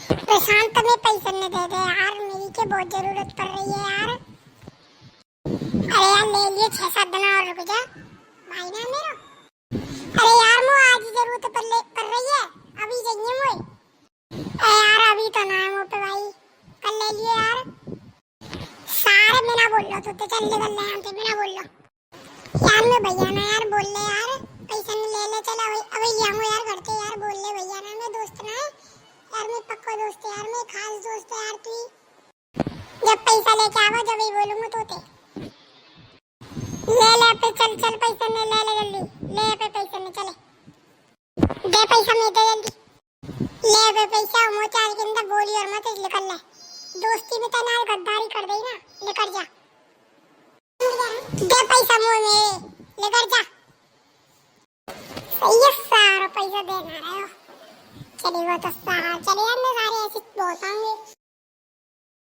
प्रशांत में पैसे न दे दे यार, मेरी के बहुत जरूरत पड़ रही है यार। अरे यार ले लिए 6-7 दिन और रुक जा भाई ना मेरा। अरे यार मो आज ही जरूरत पड़ रही है, अभी चाहिए मुझे। अरे यार अभी तो ना है मो पे भाई, कल ले लिए यार। सारे बिना बोल लो तो चल निकल ले यहाँ से बिना बोल लो यार। मैं भैया ना यार बोल ले यार, पैसा नहीं ले ले चल अभी जाऊँ यार घर के यार। बोल ले भैया ना, मैं दोस्त ना है यार, मैं पक्का दोस्त है यार, मैं खास दोस्त है यार तू। जब पैसा लेके आवा जब ही बोलूंगा तो ते ले ले पे चल चल पैसा नहीं ले ले जल्दी ले पे पैसा नहीं चले दे पैसा में दे जल्दी ले पे पैसा। मोचार के अंदर बोली और मत निकल ले, दोस्ती में तना गद्दारी कर देई ना, लेकर जा दे पैसा मुंह में लेकर जा। ये सारा पैसा देना रहे हो चलिए वो तो सारा चले यार, मैं सारे ऐसे बोलता हूँ